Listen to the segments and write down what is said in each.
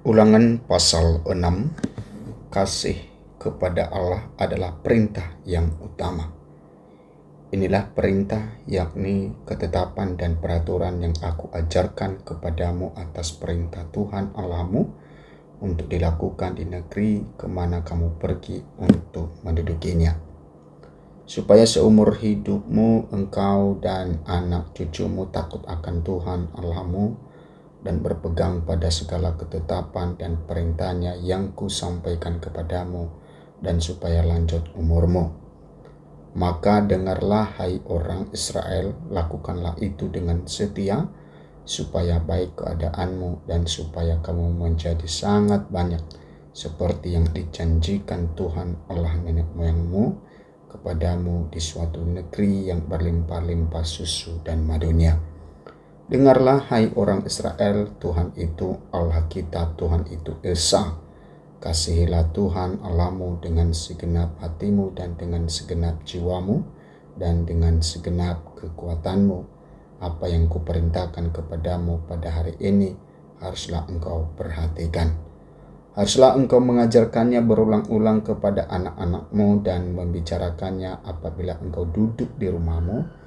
Ulangan pasal 6, kasih kepada Allah adalah perintah yang utama. Inilah perintah, yakni ketetapan dan peraturan yang aku ajarkan kepadamu atas perintah Tuhan Allahmu untuk dilakukan di negeri kemana kamu pergi untuk mendudukinya. Supaya seumur hidupmu engkau dan anak cucumu takut akan Tuhan Allahmu dan berpegang pada segala ketetapan dan perintahnya yang kusampaikan kepadamu, dan supaya lanjut umurmu. Maka dengarlah, hai orang Israel, lakukanlah itu dengan setia, supaya baik keadaanmu dan supaya kamu menjadi sangat banyak, seperti yang dijanjikan Tuhan Allah nenek moyangmu kepadamu di suatu negeri yang berlimpah-limpah susu dan madunya. Dengarlah, hai orang Israel, Tuhan itu Allah kita, Tuhan itu Esa. Kasihilah Tuhan Allahmu dengan segenap hatimu dan dengan segenap jiwamu dan dengan segenap kekuatanmu. Apa yang kuperintahkan kepadamu pada hari ini haruslah engkau perhatikan. Haruslah engkau mengajarkannya berulang-ulang kepada anak-anakmu dan membicarakannya apabila engkau duduk di rumahmu,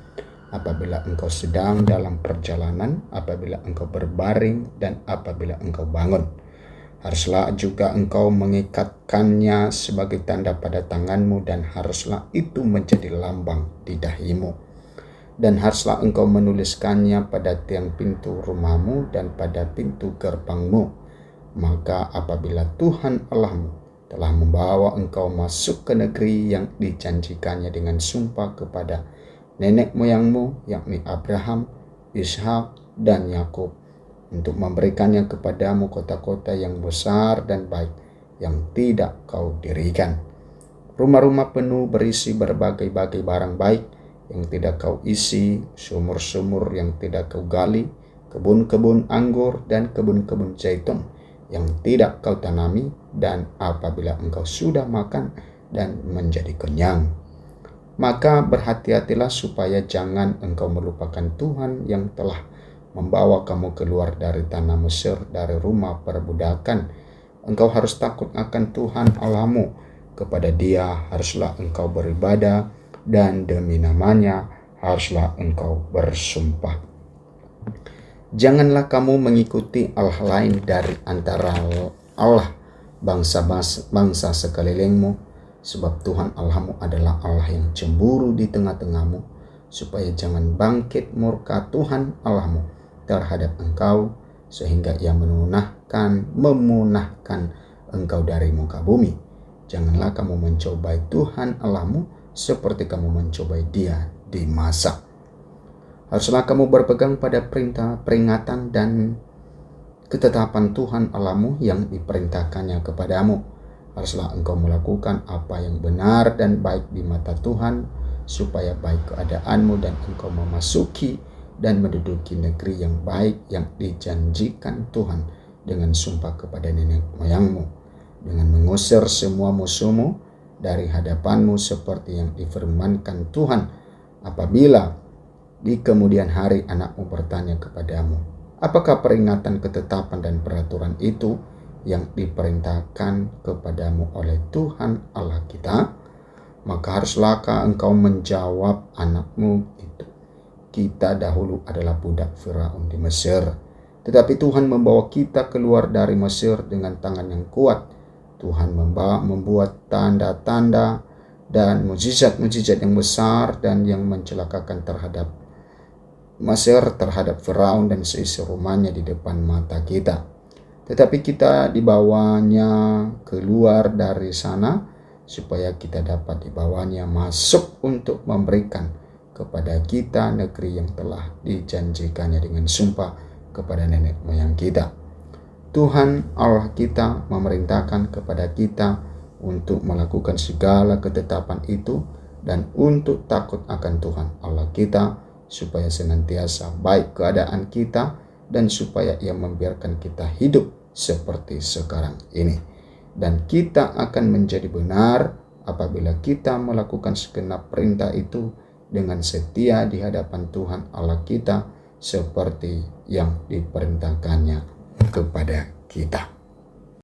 apabila engkau sedang dalam perjalanan, apabila engkau berbaring, dan apabila engkau bangun. Haruslah juga engkau mengikatkannya sebagai tanda pada tanganmu, dan haruslah itu menjadi lambang di dahimu. Dan haruslah engkau menuliskannya pada tiang pintu rumahmu dan pada pintu gerbangmu. Maka apabila Tuhan Allahmu telah membawa engkau masuk ke negeri yang dijanjikannya dengan sumpah kepada nenek moyangmu, yakni Abraham, Ishak, dan Yakub, untuk memberikannya kepadamu kota-kota yang besar dan baik yang tidak kau dirikan. Rumah-rumah penuh berisi berbagai-bagai barang baik yang tidak kau isi, sumur-sumur yang tidak kau gali, kebun-kebun anggur dan kebun-kebun zaitun yang tidak kau tanami, dan apabila engkau sudah makan dan menjadi kenyang, maka berhati-hatilah supaya jangan engkau melupakan Tuhan yang telah membawa kamu keluar dari tanah Mesir, dari rumah perbudakan. Engkau harus takut akan Tuhan Allahmu. Kepada Dia haruslah engkau beribadah, dan demi namanya haruslah engkau bersumpah. Janganlah kamu mengikuti Allah lain dari antara Allah bangsa sekelilingmu, sebab Tuhan Allahmu adalah Allah yang cemburu di tengah-tengahmu, supaya jangan bangkit murka Tuhan Allahmu terhadap engkau, sehingga Ia memunahkan engkau dari muka bumi. Janganlah kamu mencobai Tuhan Allahmu seperti kamu mencobai Dia di masa. Haruslah kamu berpegang pada perintah, peringatan, dan ketetapan Tuhan Allahmu yang diperintahkannya kepadamu. Haruslah engkau melakukan apa yang benar dan baik di mata Tuhan, supaya baik keadaanmu dan engkau memasuki dan menduduki negeri yang baik yang dijanjikan Tuhan dengan sumpah kepada nenek moyangmu, dengan mengusir semua musuhmu dari hadapanmu seperti yang difirmankan Tuhan, apabila di kemudian hari anakmu bertanya kepadamu, apakah peringatan, ketetapan, dan peraturan itu yang diperintahkan kepadamu oleh Tuhan Allah kita? Maka haruslah engkau menjawab anakmu itu, kita dahulu adalah budak Firaun di Mesir, tetapi Tuhan membawa kita keluar dari Mesir dengan tangan yang kuat. Tuhan membuat tanda-tanda dan mukjizat-mukjizat yang besar dan yang mencelakakan terhadap Mesir, terhadap Firaun dan seisi rumahnya di depan mata kita. Tetapi kita dibawanya keluar dari sana, supaya kita dapat dibawanya masuk untuk memberikan kepada kita negeri yang telah dijanjikannya dengan sumpah kepada nenek moyang kita. Tuhan Allah kita memerintahkan kepada kita untuk melakukan segala ketetapan itu dan untuk takut akan Tuhan Allah kita, supaya senantiasa baik keadaan kita dan supaya Ia membiarkan kita hidup seperti sekarang ini. Dan kita akan menjadi benar apabila kita melakukan segenap perintah itu dengan setia di hadapan Tuhan Allah kita, seperti yang diperintahkannya kepada kita.